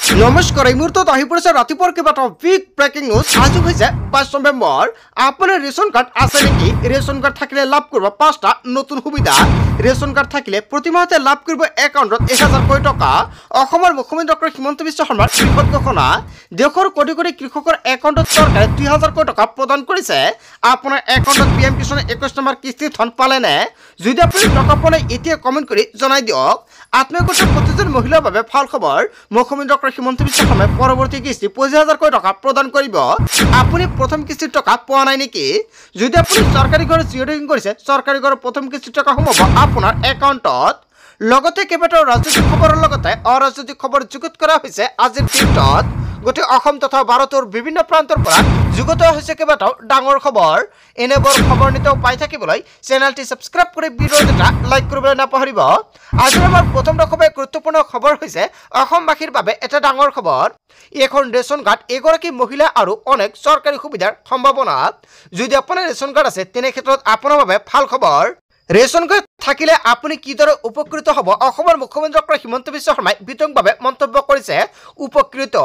নমস্কাৰ এই মুহূৰ্তত আহি পৰিছে ৰাতিপুৱাৰ কেইবাটাও বিগ ব্ৰেকিং নিউজ। আজি হৈছে 22 নৱেম্বৰ। আপোনাৰ ৰেচন কাৰ্ড আছে নেকি? ৰেচন কাৰ্ড থাকিলে লাভ কৰিব 5টা নতুন সুবিধা। ৰেচন কাৰ্ড থাকিলে প্ৰতি মাহতে লাভ কৰিব একাউণ্টত 1000 কোটি টকা। অসমৰ মুখ্যমন্ত্ৰী ডক্টৰ হিমন্ত বিশ্ব শৰ্মাৰ বৃহৎ ঘোষণা। দেশৰ কোটি কোটি কৃষকৰ একাউণ্টত চৰকাৰে 2000 কোটি টকা প্ৰদান কৰিছে। আপোনাৰ একাউণ্টত PM কিষাণৰ 21 নম্বৰ কিস্তি ধন পালেনে? যদি আপুনি টকা পোৱা নাই এতিয়া কমেণ্ট কৰি জনাই দিয়ক। আত্মীয়গত প্ৰতিজন মহিলাৰ বাবে ভাল খবৰ। মুখ্যমন্ত্ৰী ডক্টৰ হিমন্ত বিশ্ব শৰ্মাই পৰৱৰ্তী কিস্তি 25000 কোটি টকা প্ৰদান কৰিব। আপুনি প্ৰথম কিস্তিৰ টকা পোৱা নাই নেকি? যদি আপুনি চৰকাৰী ঘৰ জিঅ'টেকিং কৰিছে, চৰকাৰী ঘৰৰ প্ৰথম কিস্তিৰ টকা সোমাব আপোনাৰ একাউণ্টত। লগতে কেইবাটাও ৰাজনৈতিক খবৰৰ লগতে অৰাজনৈতিক খবৰ যুগুত কৰা হৈছে আজিৰ দিনটোত। গোটেই অসম তথা ভাৰতৰ বিভিন্ন প্ৰান্তৰ পৰা যুগুত হৈছে কেইবাটাও ডাঙৰ খবৰ। এনেবোৰ খবৰ নিতৌ পাই থাকিবলৈ চেনেলটি ছাবস্ক্ৰাইব কৰি ভিডিঅ' এটা লাইক কৰিবলৈ নাপাহৰিব। আজিৰ আমাৰ প্ৰথম গুৰুত্বপূৰ্ণ খবৰ হৈছে অসমবাসীৰ বাবে এটা ডাঙৰ খবৰ। এখন ৰেচন কাৰ্ড এগৰাকী মহিলা আৰু অনেক চৰকাৰী সুবিধাৰ সম্ভাৱনা। যদি আপোনাৰ ৰেচন কাৰ্ড আছে তেনে ক্ষেত্ৰত আপোনাৰ বাবে ভাল খবৰ। ৰেচন কাৰ্ড থাকিলে আপুনি কিদৰে উপকৃত হ'ব? অসমৰ মুখ্যমন্ত্ৰী ডক্টৰ হিমন্ত বিশ্ব শৰ্মাই বিতংভাৱে মন্তব্য কৰিছে। উপকৃত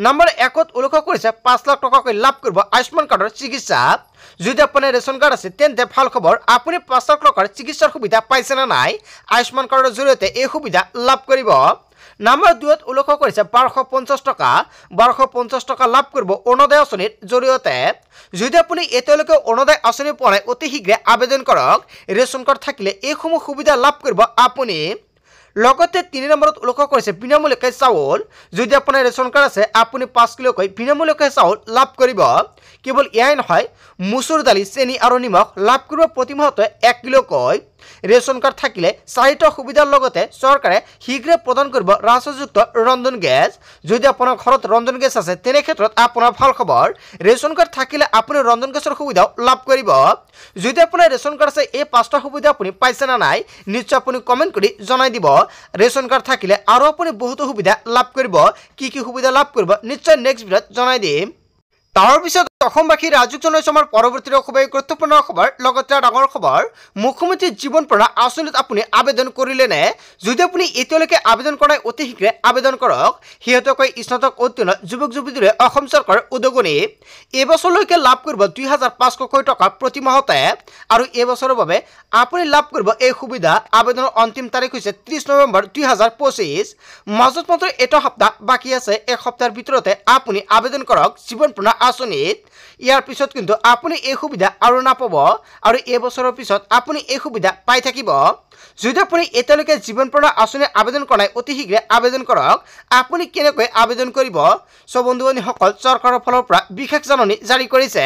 নম্বৰ 1ত উল্লেখ কৰিছে 5 লাখ টকাকৈ লাভ কৰিব আয়ুষ্মান কাৰ্ডৰ চিকিৎসা। যদি আপোনাৰ ৰেচন কাৰ্ড আছে তেন্তে ভাল খবৰ। আপুনি 5 লাখ টকাৰ চিকিৎসাৰ সুবিধা পাইছে নে নাই? আয়ুষ্মান কাৰ্ডৰ জৰিয়তে এই সুবিধা লাভ কৰিব। নম্বৰ 2ত উল্লেখ কৰিছে 1250 টকা। 1250 টকা লাভ কৰিব অৰুণোদয় আঁচনিৰ জৰিয়তে। যদি আপুনি এতিয়ালৈকে অৰুণোদয় আঁচনি পোৱা নাই অতি শীঘ্ৰে আবেদন কৰক। ৰেচন কাৰ্ড থাকিলে এইসমূহ সুবিধা লাভ কৰিব আপুনি। লগতে 3 নম্বৰত উল্লেখ কৰিছে বিনামূলীয়াকৈ চাউল। যদি আপোনাৰ ৰেচন কাৰ্ড আছে আপুনি 5 কিলোকৈ বিনামূলীয়াকৈ চাউল লাভ কৰিব। কেৱল এয়াই নহয়, মচুৰ দালি, চেনি আৰু নিমখ লাভ কৰিব প্ৰতি মাহতে 1 কিলোকৈ। ৰেচন কাৰ্ড থাকিলে 4টা সুবিধাৰ লগতে চৰকাৰে শীঘ্ৰে প্ৰদান কৰিব ৰাজযুক্ত ৰন্ধন গেছ। যদি আপোনাৰ ঘৰত ৰন্ধন গেছ আছে তেনে ক্ষেত্ৰত আপোনাৰ ভাল খবৰ। ৰেচন কাৰ্ড থাকিলে আপুনি ৰন্ধন গেছৰ সুবিধাও লাভ কৰিব। যদি আপোনাৰ ৰেচন কাৰ্ড আছে এই 5টা সুবিধা আপুনি পাইছে নে নাই নিশ্চয় আপুনি কমেণ্ট কৰি জনাই দিব। ৰেচন কাৰ্ড থাকিলে আৰু আপুনি বহুতো সুবিধা লাভ কৰিব। কি কি সুবিধা লাভ কৰিব নিশ্চয় নেক্সট ভিডিঅ'ত জনাই দিম। তাৰপিছত অসমবাসী ৰাজুক জনাইছো আমাৰ পৰৱৰ্তী খুবেই গুৰুত্বপূৰ্ণ খবৰ। লগতে ডাঙৰ খবৰ, মুখ্যমন্ত্ৰী জীৱন প্ৰেৰণা আঁচনিত আপুনি আবেদন কৰিলেনে? যদি আপুনি এতিয়ালৈকে আবেদন কৰা নাই অতি শীঘ্ৰে আবেদন কৰক। শেহতীয়াকৈ স্নাতক উত্তীৰ্ণ যুৱক যুৱতীৰে অসম চৰকাৰৰ উদগনি। এইবছৰলৈকে লাভ কৰিব 2500 কোটি টকা প্ৰতি মাহতে। আৰু এইবছৰৰ বাবে আপুনি লাভ কৰিব এই সুবিধা। আবেদনৰ অন্তিম তাৰিখ হৈছে 30 নৱেম্বৰ 2025। মাজত মাত্ৰ এটা সপ্তাহ বাকী আছে। এক সপ্তাহৰ ভিতৰতে আপুনি আবেদন কৰক জীৱন প্ৰেৰণা আঁচনিত। ইয়াৰ পিছত কিন্তু আপুনি এই সুবিধা আৰু নাপাব আৰু এবছৰৰ পিছত আপুনি এই সুবিধা পাই থাকিব। যদি আপুনি এতিয়ালৈকে জীৱন প্ৰেৰণা আঁচনি আবেদন কৰা নাই অতি শীঘ্ৰে আবেদন কৰক। আপুনি কেনেকৈ আবেদন কৰিব? বন্ধু বান্ধৱীসকল, চৰকাৰৰ ফালৰ পৰা বিশেষ জাননী জাৰি কৰিছে।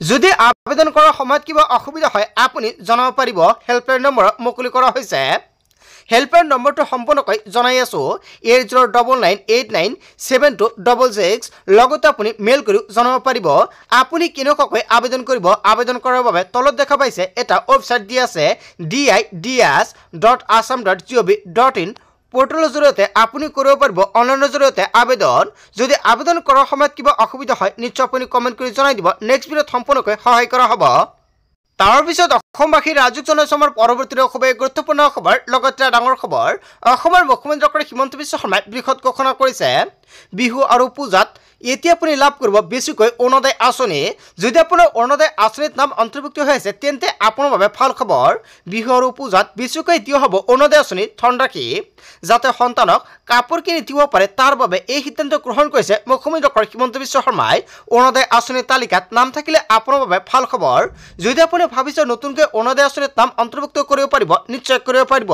যদি আবেদন কৰাৰ সময়ত কিবা অসুবিধা হয় আপুনি জনাব পাৰিব। হেল্পলাইন নম্বৰ মুকলি কৰা হৈছে। হেল্পলাইন নম্বৰটো সম্পূৰ্ণকৈ জনাই আছো 8099897266। লগতে আপুনি মেইল কৰিও জনাব পাৰিব আপুনি কেনেকুৱাকৈ আবেদন কৰিব। আবেদন কৰাৰ বাবে তলত দেখা পাইছে এটা ৱেবছাইট দিয়া আছে dids.assam.gov.in। পোৰ্টেলৰ জৰিয়তে আপুনি কৰিব পাৰিব অনলাইনৰ জৰিয়তে আবেদন। যদি আবেদন কৰাৰ সময়ত কিবা অসুবিধা হয় নিশ্চয় আপুনি কমেণ্ট কৰি জনাই দিব। নেক্সট ভিডিঅ'ত সম্পূৰ্ণকৈ সহায় কৰা হ'ব। তাৰপিছত অসমবাসী ৰাজুক জনাইছো আমাৰ পৰৱৰ্তী খুবেই গুৰুত্বপূৰ্ণ খবৰ। লগতে ডাঙৰ খবৰ, অসমৰ মুখ্যমন্ত্ৰী ডক্টৰ হিমন্ত বিশ্ব শৰ্মাই বৃহৎ ঘোষণা কৰিছে। বিহু আৰু পূজাত এতিয়া আপুনি লাভ কৰিব বেছিকৈ অৰুণোদয় আঁচনি। যদি আপোনাৰ অৰুণোদয় আঁচনিত নাম অন্তৰ্ভুক্ত হৈ আছে তেন্তে আপোনাৰ বাবে ভাল খবৰ। বিহু আৰু পূজাত বেছিকৈ দিয়া হ'ব অৰুণোদয় আঁচনিত ধনৰাশি। যাতে সন্তানক কাপোৰ কিনি দিব পাৰে তাৰ বাবে এই সিদ্ধান্ত গ্ৰহণ কৰিছে মুখ্যমন্ত্ৰী ডক্টৰ হিমন্ত বিশ্ব শৰ্মাই। অৰুণোদয় আঁচনিৰ তালিকাত নাম থাকিলে আপোনাৰ বাবে ভাল খবৰ। যদি আপুনি ভাবিছে নতুনকৈ অৰুণোদয় আঁচনিত নাম অন্তৰ্ভুক্ত কৰিব পাৰিব নিশ্চয় কৰিব পাৰিব।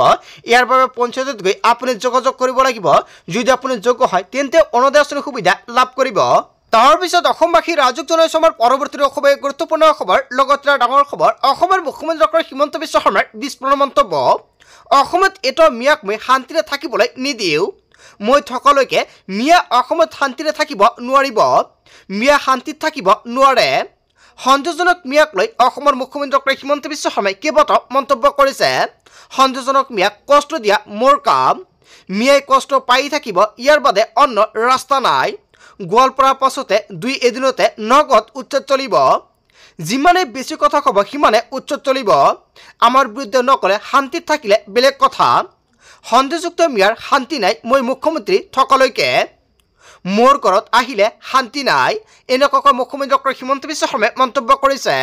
ইয়াৰ বাবে পঞ্চায়তত গৈ আপুনি যোগাযোগ কৰিব লাগিব। যদি আপুনি যোগ্য হয় তেন্তে অৰুণোদয় আঁচনিৰ সুবিধা লাভ কৰিব। তাৰপিছত অসমবাসী ৰাজুক জনাইছো আমাৰ পৰৱৰ্তী খুবেই গুৰুত্বপূৰ্ণ খবৰ। লগতে ডাঙৰ খবৰ, অসমৰ মুখ্যমন্ত্ৰী ডক্টৰ হিমন্ত বিশ্ব শৰ্মাৰ বিস্ফোৰণ মন্তব্য। অসমত এটা মিয়াক মই শান্তিৰে থাকিবলৈ নিদিওঁ। মই থকালৈকে মিয়া অসমত শান্তিৰে থাকিব নোৱাৰিব। মিয়া শান্তিত থাকিব নোৱাৰে। সন্দেহজনক মিয়াক লৈ অসমৰ মুখ্যমন্ত্ৰী ডক্টৰ হিমন্ত বিশ্ব শৰ্মাই কেইবাটাও মন্তব্য কৰিছে। সন্দেহজনক মিয়াক কষ্ট দিয়া মোৰ কাম। মিয়াই কষ্ট পাই থাকিব, ইয়াৰ বাদে অন্য ৰাস্তা নাই। গোৱালপাৰাৰ পাছতে 2 এদিনতে নগদ উচ্ছেদ চলিব। যিমানে বেছি কথা ক'ব সিমানে উচ্ছেদ চলিব। আমাৰ বিৰুদ্ধে নকৰে শান্তিত থাকিলে বেলেগ কথা। সন্দেহযুক্ত মিয়াৰ শান্তি নাই মই মুখ্যমন্ত্ৰী থকালৈকে। মোৰ ঘৰত আহিলে শান্তি নাই এনেকুৱাকৈ মুখ্যমন্ত্ৰী ডক্টৰ হিমন্ত বিশ্ব শৰ্মাই মন্তব্য কৰিছে।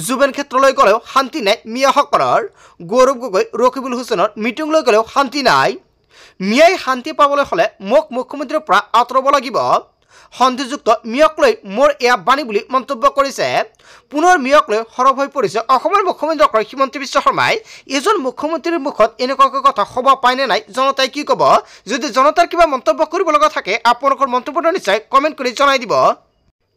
জুবেন ক্ষেত্ৰলৈ গ'লেও শান্তি নাই মিয়াসকলৰ। গৌৰৱ গগৈ ৰকিবুল হুছেইনৰ মিটিংলৈ গ'লেও শান্তি নাই। মিয়াই শান্তি পাবলৈ হ'লে মোক মুখ্যমন্ত্ৰীৰ পৰা আঁতৰাব লাগিব। সন্ধিযুক্ত মিয়াক লৈ মোৰ এয়া বাণী বুলি মন্তব্য কৰিছে। পুনৰ মিয়াক লৈ সৰব হৈ পৰিছে অসমৰ মুখ্যমন্ত্ৰী ডক্টৰ হিমন্ত বিশ্ব শৰ্মাই। এজন মুখ্যমন্ত্ৰীৰ মুখত এনেকুৱাকৈ কথা ক'ব পায়নে নাই, জনতাই কি ক'ব? যদি জনতাৰ কিবা মন্তব্য কৰিব লগা থাকে আপোনালোকৰ মন্তব্যটো নিশ্চয় কমেণ্ট কৰি জনাই দিব।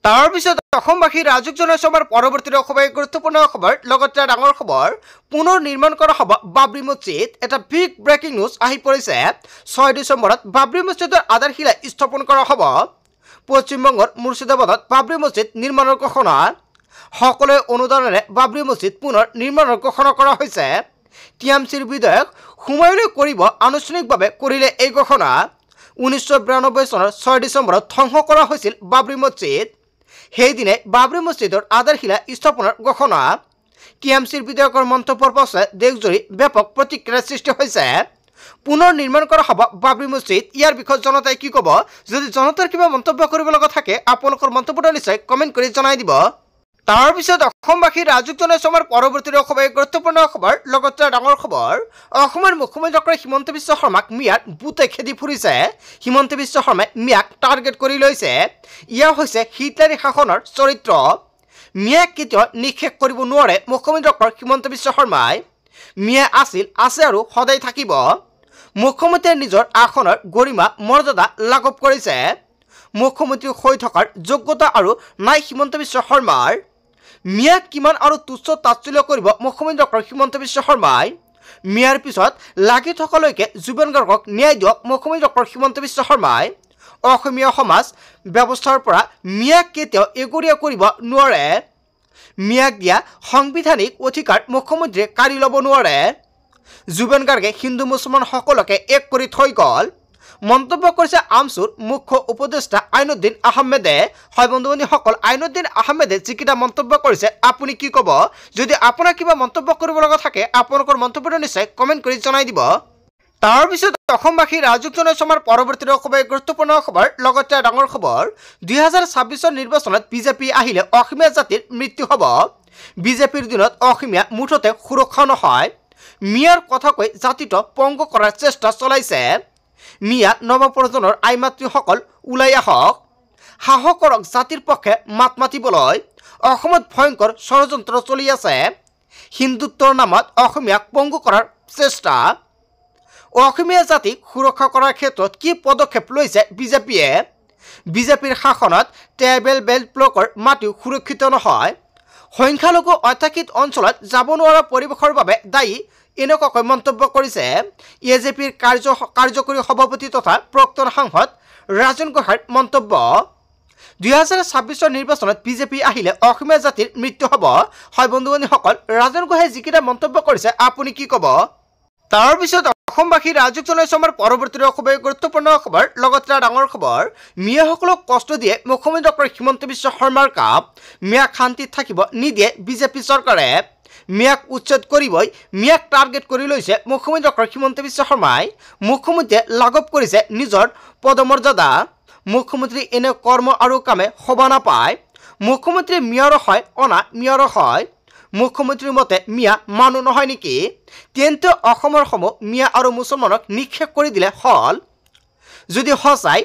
তাৰপিছত অসমবাসী ৰাজুক জনাইছে আমাৰ পৰৱৰ্তী অসমৰ গুৰুত্বপূৰ্ণ খবৰ, লগতে ডাঙৰ খবৰ। পুনৰ নিৰ্মাণ কৰা হ'ব বাবৰি মছজিদ। এটা বিগ ব্ৰেকিং নিউজ আহি পৰিছে। 6 ডিচেম্বৰত বাবৰি মছজিদৰ আধাৰশিলা স্থাপন কৰা হ'ব। পশ্চিমবংগৰ মুৰ্ছিদাবাদত বাবৰি মছজিদ নিৰ্মাণৰ ঘোষণা। সকলোৱে অনুদানেৰে বাবৰি মছজিদ পুনৰ নিৰ্মাণৰ ঘোষণা কৰা হৈছে। টিএমচিৰ বিধায়ক হুমায়ুনে কৰিব আনুষ্ঠানিকভাৱে কৰিলে এই ঘোষণা। 1992 চনৰ 6 ডিচেম্বৰত ধ্বংস কৰা হৈছিল বাবৰি মছজিদ। সেইদিনে বাবৰি মছজিদৰ আধাৰশিলা স্থাপনৰ ঘোষণা। টিএমচিৰ বিধায়কৰ মন্তব্যৰ পাছত দেশজুৰি ব্যাপক প্ৰতিক্ৰিয়াৰ সৃষ্টি হৈছে। পুনৰ নিৰ্মাণ কৰা হ'ব বাবৰি মছজিদ। ইয়াৰ বিষয়ে জনতাই কি ক'ব? যদি জনতাৰ কিবা মন্তব্য কৰিব লগা থাকে আপোনালোকৰ মন্তব্যটো নিশ্চয় কমেণ্ট কৰি জনাই দিব। তাৰপিছত অসমবাসী ৰাজুক জনাইছে আমাৰ পৰৱৰ্তী অসমৰ গুৰুত্বপূৰ্ণ খবৰ, লগতে ডাঙৰ খবৰ। অসমৰ মুখ্যমন্ত্ৰী ডক্টৰ হিমন্ত বিশ্ব শৰ্মাক মিয়াৰ বুটে খেদি ফুৰিছে। হিমন্ত বিশ্ব শৰ্মাই মিয়াক টাৰ্গেট কৰি লৈছে। ইয়া হৈছে হিটলাৰী শাসনৰ চৰিত্ৰ। মিয়াক কেতিয়াও নিষেধ কৰিব নোৱাৰে মুখ্যমন্ত্ৰী ডক্টৰ হিমন্ত বিশ্ব শৰ্মাই। মিয়া আছিল, আছে আৰু সদায় থাকিব। মুখ্যমন্ত্ৰীয়ে নিজৰ আসনৰ গৰিমা মৰ্যাদা লাঘৱ কৰিছে। মুখ্যমন্ত্ৰী হৈ থকাৰ যোগ্যতা আৰু নাই হিমন্ত বিশ্ব শৰ্মাৰ। মিয়াক কিমান আৰু তুচ্ছ তাচ্ছিল্য কৰিব মুখ্যমন্ত্ৰী ডক্টৰ হিমন্ত বিশ্ব শৰ্মাই। মিয়াৰ পিছত লাগি থকালৈকে জুবেন গাৰ্গক ন্যায় দিয়ক মুখ্যমন্ত্ৰী ডক্টৰ হিমন্ত বিশ্ব শৰ্মাই। অসমীয়া সমাজ ব্যৱস্থাৰ পৰা মিয়াক কেতিয়াও এগৰীয়া কৰিব নোৱাৰে। মিয়াক দিয়া সাংবিধানিক অধিকাৰ মুখ্যমন্ত্ৰীয়ে কাঢ়ি ল'ব নোৱাৰে। জুবেন গাৰ্গে হিন্দু মুছলমান সকলোকে এক কৰি থৈ গ'ল। মন্তব্য কৰিছে আমছুৰ মুখ্য উপদেষ্টা আইনুদ্দিন আহমেদে। হয় বন্ধু-বান্ধৱীসকল, আইনুদ্দিন আহমেদে যিকেইটা মন্তব্য কৰিছে আপুনি কি ক'ব? যদি আপোনাৰ কিবা মন্তব্য কৰিব লগা থাকে আপোনালোকৰ মন্তব্যটো নিশ্চয় কমেণ্ট কৰি জনাই দিব। তাৰপিছত অসমবাসী ৰাজুক জনাইছে আমাৰ পৰৱৰ্তী অসমৰ গুৰুত্বপূৰ্ণ খবৰ, লগতে ডাঙৰ খবৰ। 2026 নিৰ্বাচনত বিজেপি আহিলে অসমীয়া জাতিৰ মৃত্যু হ'ব। বিজেপিৰ দিনত অসমীয়া মুঠতে সুৰক্ষা নহয়। মিয়াৰ কথা কৈ জাতিটো পংগু কৰাৰ চেষ্টা চলাইছে। মিয়া নৱপ্ৰজন্মৰ আই মাতৃসকল ওলাই আহক, সাহস কৰক জাতিৰ পক্ষে মাত মাতিবলৈ। অসমত ভয়ংকৰ ষড়যন্ত্ৰ চলি আছে। হিন্দুত্বৰ নামত অসমীয়াক পংগু কৰাৰ চেষ্টা। অসমীয়া জাতিক সুৰক্ষা কৰাৰ ক্ষেত্ৰত কি পদক্ষেপ লৈছে বিজেপিয়ে? বিজেপিৰ শাসনত ট্ৰাইবেল বেল্ট ব্লকৰ মাটিও সুৰক্ষিত নহয়। সংখ্যালঘু অত্যাধিক অঞ্চলত যাব নোৱাৰা পৰিৱেশৰ বাবে দায়ী এনেকুৱাকৈ মন্তব্য কৰিছে এজেপিৰ কাৰ্যকৰী সভাপতি তথা প্ৰাক্তন সাংসদ ৰাজন গোহাঁইৰ মন্তব্য। 2026 নিৰ্বাচনত বিজেপি আহিলে অসমীয়া জাতিৰ মৃত্যু হ'ব। হয় বন্ধু-বান্ধৱীসকল, ৰাজন গোহাঁই যিকেইটা মন্তব্য কৰিছে আপুনি কি ক'ব? তাৰপিছত অসমবাসী ৰাজুক জনাইছে আমাৰ পৰৱৰ্তী অসমৰ গুৰুত্বপূৰ্ণ খবৰ, লগতে ডাঙৰ খবৰ। মিয়াসকলক কষ্ট দিয়ে মুখ্যমন্ত্ৰী ডক্টৰ হিমন্ত বিশ্ব শৰ্মাৰ কাম। মিয়াক শান্তিত থাকিব নিদিয়ে বিজেপি চৰকাৰে। মিয়াক উচ্ছেদ কৰিবই মিয়াক টাৰ্গেট কৰি লৈছে মুখ্যমন্ত্ৰী ডক্টৰ হিমন্ত বিশ্ব শৰ্মাই। মুখ্যমন্ত্ৰীয়ে লাঘৱ কৰিছে নিজৰ পদমৰ্যাদা। মুখ্যমন্ত্ৰী এনে কৰ্ম আৰু কামে শোভা নাপায়। মুখ্যমন্ত্ৰী মিয়াৰো হয়, অনা মিয়াৰো হয়। মুখ্যমন্ত্ৰীৰ মতে মিয়া মানুহ নহয় নেকি? তেন্তে অসমৰ সমূহ মিয়া আৰু মুছলমানক নিক্ষেপ কৰি দিলে হ'ল। যদি সঁচাই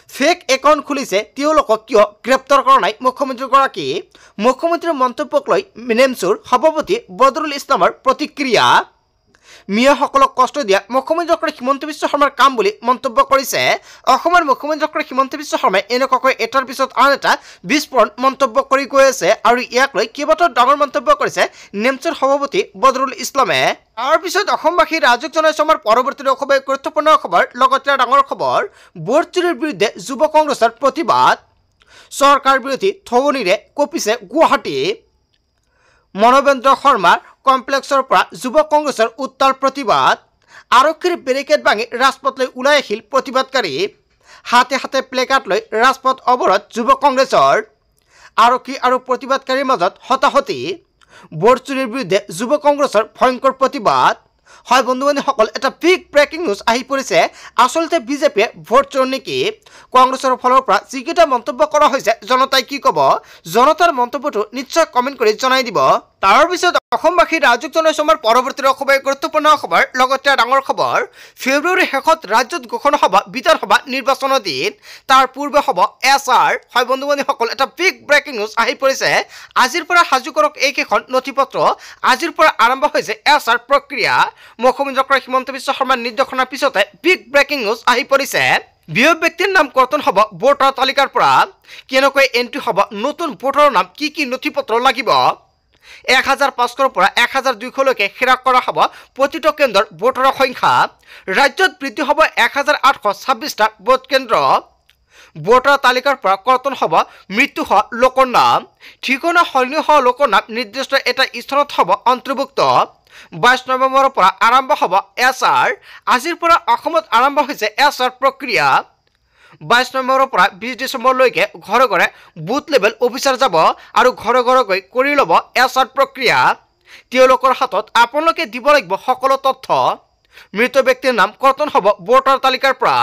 ফেক একাউণ্ট খুলিছে তেওঁলোকক কিয় গ্ৰেপ্তাৰ কৰা নাই মুখ্যমন্ত্ৰীগৰাকী? মুখ্যমন্ত্ৰীৰ মন্তব্যক লৈ নেমচুৰ সভাপতি বদৰুল ইছলামৰ প্ৰতিক্ৰিয়া। মিয়াসকলক কষ্ট দিয়া মুখ্যমন্ত্ৰী ডক্টৰ হিমন্ত বিশ্ব শৰ্মাৰ কাম বুলি মন্তব্য কৰিছে অসমৰ মুখ্যমন্ত্ৰী ডক্টৰ হিমন্ত বিশ্ব শৰ্মাই। এনেকুৱাকৈ এটাৰ পিছত আন এটা বিস্ফোৰণ মন্তব্য কৰি গৈ আছে আৰু ইয়াক লৈ কেইবাটাও ডাঙৰ মন্তব্য কৰিছে নেমচুৰ সভাপতি বদৰুল ইছলামে। তাৰপিছত অসমবাসী ৰাজুক জনাইছে আমাৰ পৰৱৰ্তী অসমৰ গুৰুত্বপূৰ্ণ খবৰ, লগতে ডাঙৰ খবৰ। ভোট চুৰিৰ বিৰুদ্ধে যুৱ কংগ্ৰেছৰ প্ৰতিবাদ। চৰকাৰ বিৰোধী থৱনিৰে কঁপিছে গুৱাহাটী। মনবেন্দ্ৰ শৰ্মাৰ কমপ্লেক্সৰ পৰা যুৱ কংগ্ৰেছৰ উত্তাল প্ৰতিবাদ। আৰক্ষীৰ বেৰিকেড ভাঙি ৰাজপথলৈ ওলাই আহিল প্ৰতিবাদকাৰী। হাতে হাতে প্লেকাৰ্ড লৈ ৰাজপথ অৱৰোধ যুৱ কংগ্ৰেছৰ। আৰক্ষী আৰু প্ৰতিবাদকাৰীৰ মাজত হতাহতি। ভোট চুৰিৰ বিৰুদ্ধে যুৱ কংগ্ৰেছৰ ভয়ংকৰ প্ৰতিবাদ। হয় বন্ধু বান্ধৱীসকল, এটা বিগ ব্ৰেকিং নিউজ আহি পৰিছে। আচলতে বিজেপিয়ে ভোট চোৰ নেকি? কংগ্ৰেছৰ ফালৰ পৰা যিকেইটা মন্তব্য কৰা হৈছে, জনতাই কি ক'ব? জনতাৰ মন্তব্যটো নিশ্চয় কমেণ্ট কৰি জনাই দিব। তাৰ পিছত অসমবাসী ৰাজ্যক জনাইছো আমাৰ পৰৱৰ্তী খুবেই গুৰুত্বপূৰ্ণ খবৰ। লগতে ডাঙৰ খবৰ, ফেব্ৰুৱাৰীৰ শেষত ৰাজ্যত ঘোষণা হ'ব বিধানসভা নিৰ্বাচনৰ দিন। তাৰ পূৰ্বে হ'ব SR। হয় বন্ধু বান্ধৱীসকল, এটা বিগ ব্ৰেকিং নিউজ আহি পৰিছে। আজিৰ পৰা সাজু কৰক এইকেইখন নথিপত্ৰ। আজিৰ পৰা আৰম্ভ হৈছে SR প্ৰক্ৰিয়া। মুখ্যমন্ত্ৰী ডক্টৰ হিমন্ত বিশ্ব শৰ্মাৰ নিৰ্দেশনাৰ পিছতে বিগ ব্ৰেকিং নিউজ আহি পৰিছে। বিয়োগ ব্যক্তিৰ নাম কৰ্তন হ'ব ভোটাৰ তালিকাৰ পৰা। কেনেকৈ এন্ট্ৰি হ'ব নতুন ভোটাৰৰ নাম, কি কি নথিপত্ৰ লাগিব? 1500 পৰা 1200লৈকে হ্ৰাস কৰা হ'ব প্ৰতিটো কেন্দ্ৰৰ ভোটাৰৰ সংখ্যা। ৰাজ্যত বৃদ্ধি হ'ব 1826টা ভোট কেন্দ্ৰ। ভোটাৰ তালিকাৰ পৰা কৰ্তন হ'ব মৃত্যু হোৱা লোকৰ নাম। ঠিকনা সলনি হোৱা লোকৰ নাম নিৰ্দিষ্ট এটা স্থানত হ'ব অন্তৰ্ভুক্ত। 22 নৱেম্বৰৰ পৰা আৰম্ভ হ'ব SR। আজিৰ পৰা অসমত আৰম্ভ হৈছে SR প্ৰক্ৰিয়া। 22 নৱেম্বৰৰ পৰা 20 ডিচেম্বৰলৈকে ঘৰে ঘৰে বুথ লেভেল অফিচাৰ যাব আৰু ঘৰে ঘৰে গৈ কৰি ল'ব SR প্ৰক্ৰিয়া। তেওঁলোকৰ হাতত আপোনালোকে দিব লাগিব সকলো তথ্য। মৃত ব্যক্তিৰ নাম কৰ্তন হ'ব ভোটাৰ তালিকাৰ পৰা।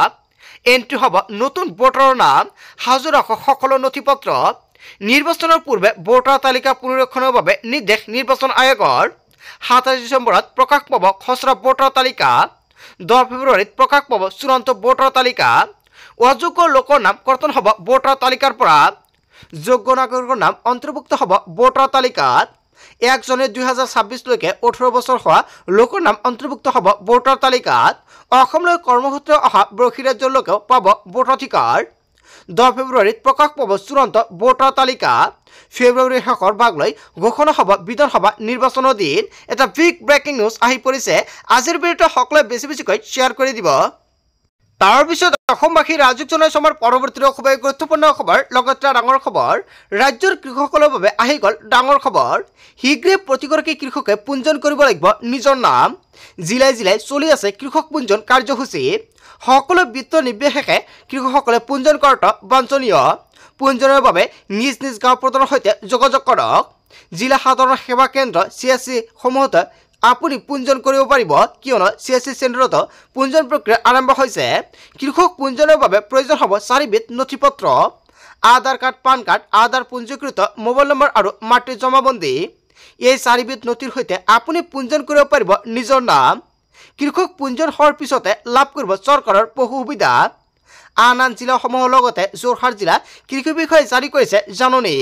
এন্ট্ৰি হ'ব নতুন ভোটাৰৰ নাম। সাজু ৰাখক সকলো নথিপত্ৰ। নিৰ্বাচনৰ পূৰ্বে ভোটাৰ তালিকা পুনৰীক্ষণৰ বাবে নিৰ্দেশ নিৰ্বাচন আয়োগৰ। 27 ডিচেম্বৰত প্ৰকাশ পাব খচৰা ভোটাৰ তালিকা। 10 ফেব্ৰুৱাৰীত প্ৰকাশ পাব চূড়ান্ত ভোটাৰ তালিকা। অযোগ্য লোকৰ নাম কৰ্তন হ'ব ভোটাৰ তালিকাৰ পৰা। যোগ্য নাগৰিকৰ নাম অন্তৰ্ভুক্ত হ'ব ভোটাৰ তালিকাত। 1 জানুৱাৰী 2026লৈকে 18 বছৰ হোৱা লোকৰ নাম অন্তৰ্ভুক্ত হ'ব ভোটাৰ তালিকাত। অসমলৈ কৰ্মসূত্ৰে অহা বহিৰাজ্যৰ লোকেও পাব ভোটাধিকাৰ। 10 ফেব্ৰুৱাৰীত প্ৰকাশ পাব চূড়ান্ত ভোটাৰ তালিকা। ফেব্ৰুৱাৰীৰ শেষৰ ভাগলৈ ঘোষণা হ'ব বিধানসভা নিৰ্বাচনৰ দিন। এটা বিগ ব্ৰেকিং নিউজ আহি পৰিছে। আজিৰ ভিডিঅ'টো সকলোৱে বেছি বেছিকৈ শ্বেয়াৰ কৰি দিব। তাৰ পিছত অসমবাসী ৰাজ্যক জনাইছো আমাৰ পৰৱৰ্তী খুবেই গুৰুত্বপূৰ্ণ খবৰ। লগতে ডাঙৰ খবৰ, ৰাজ্যৰ কৃষকসকলৰ বাবে আহি গ'ল ডাঙৰ খবৰ। শীঘ্ৰে প্ৰতিগৰাকী কৃষকে পঞ্জীয়ন কৰিব লাগিব নিজৰ নাম। জিলাই জিলাই চলি আছে কৃষক পঞ্জীয়ন কাৰ্যসূচী। সকলো বিত্ত নিৰ্বিশেষে কৃষকসকলে পঞ্জীয়ন কৰাটো বাঞ্ছনীয়। পঞ্জীয়নৰ বাবে নিজ নিজ গাঁও প্ৰধানৰ সৈতে যোগাযোগ কৰক। জিলা সাধাৰণ সেৱা কেন্দ্ৰ CSC সমূহত আপুনি পঞ্জীয়ন কৰিব পাৰিব, কিয়নো CSC চেণ্টাৰত পঞ্জীয়ন প্ৰক্ৰিয়া আৰম্ভ হৈছে। কৃষক পঞ্জীয়নৰ বাবে প্ৰয়োজন হ'ব 4বিধ নথিপত্ৰ: আধাৰ কাৰ্ড, পান কাৰ্ড, আধাৰ পঞ্জীকৃত মোবাইল নম্বৰ আৰু মাটিৰ জমাবন্দী। এই 4বিধ নথিৰ সৈতে আপুনি পঞ্জীয়ন কৰিব পাৰিব নিজৰ নাম। কৃষক পঞ্জীয়ন হোৱাৰ পিছতে লাভ কৰিব চৰকাৰৰ বহু সুবিধা। আন আন জিলাসমূহৰ লগতে যোৰহাট জিলা কৃষি বিষয়ে জাৰি কৰিছে জাননী।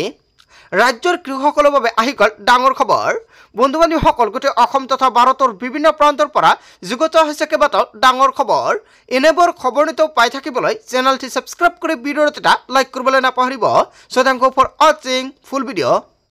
ৰাজ্যৰ কৃষকসকলৰ বাবে আহি গ'ল ডাঙৰ খবৰ। বন্ধু বান্ধৱীসকল, গোটেই অসম তথা ভাৰতৰ বিভিন্ন প্ৰান্তৰ পৰা যুগুত হৈছে কেইবাটাও ডাঙৰ খবৰ। এনেবোৰ খবৰ নিতৌ পাই থাকিবলৈ চেনেলটি ছাবস্ক্ৰাইব কৰি ভিডিঅ'ত এটা লাইক কৰিবলৈ নাপাহৰিব। So thank you for watching full video.